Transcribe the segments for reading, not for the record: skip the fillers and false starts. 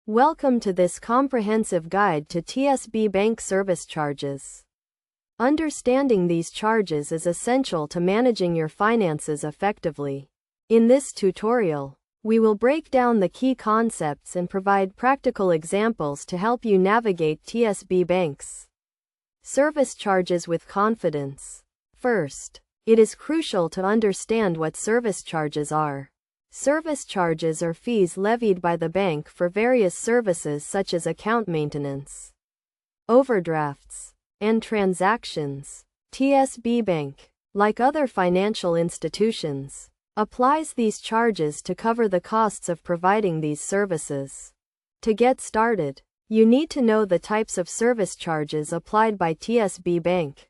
Welcome to this comprehensive guide to TSB Bank service charges. Understanding these charges is essential to managing your finances effectively. In this tutorial, we will break down the key concepts and provide practical examples to help you navigate TSB Bank's service charges with confidence. First, it is crucial to understand what service charges are. Service charges are fees levied by the bank for various services such as account maintenance, overdrafts, and transactions. TSB Bank, like other financial institutions, applies these charges to cover the costs of providing these services. To get started, you need to know the types of service charges applied by TSB Bank.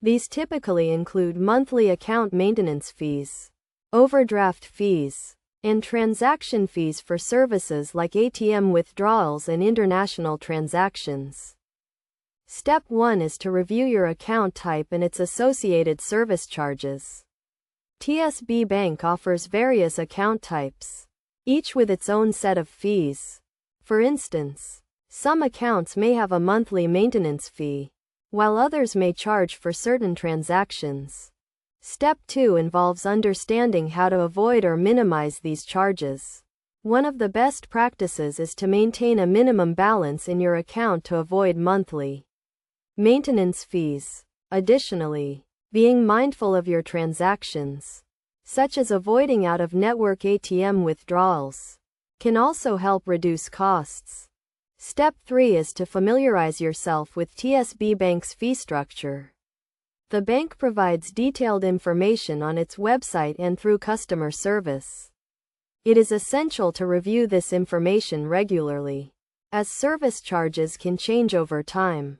These typically include monthly account maintenance fees, overdraft fees, and transaction fees for services like ATM withdrawals and international transactions. Step 1 is to review your account type and its associated service charges. TSB Bank offers various account types, each with its own set of fees. For instance, some accounts may have a monthly maintenance fee, while others may charge for certain transactions. Step 2 involves understanding how to avoid or minimize these charges. One of the best practices is to maintain a minimum balance in your account to avoid monthly maintenance fees. Additionally, being mindful of your transactions, such as avoiding out-of-network ATM withdrawals, can also help reduce costs. Step 3 is to familiarize yourself with TSB Bank's fee structure. The bank provides detailed information on its website and through customer service. It is essential to review this information regularly, as service charges can change over time.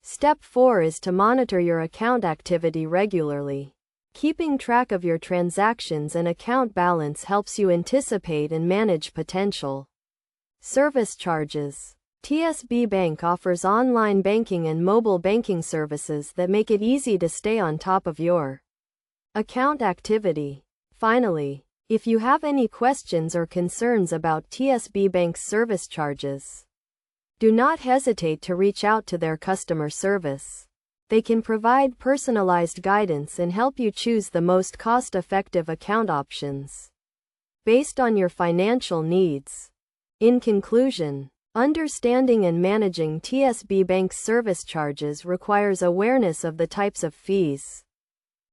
Step 4 is to monitor your account activity regularly. Keeping track of your transactions and account balance helps you anticipate and manage potential service charges. TSB Bank offers online banking and mobile banking services that make it easy to stay on top of your account activity. Finally, if you have any questions or concerns about TSB Bank's service charges, do not hesitate to reach out to their customer service. They can provide personalized guidance and help you choose the most cost-effective account options based on your financial needs. In conclusion, understanding and managing TSB Bank's service charges requires awareness of the types of fees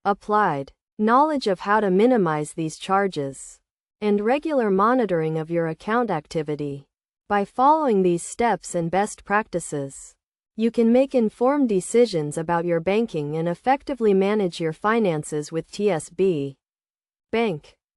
applied, knowledge of how to minimize these charges, and regular monitoring of your account activity. By following these steps and best practices, you can make informed decisions about your banking and effectively manage your finances with TSB Bank.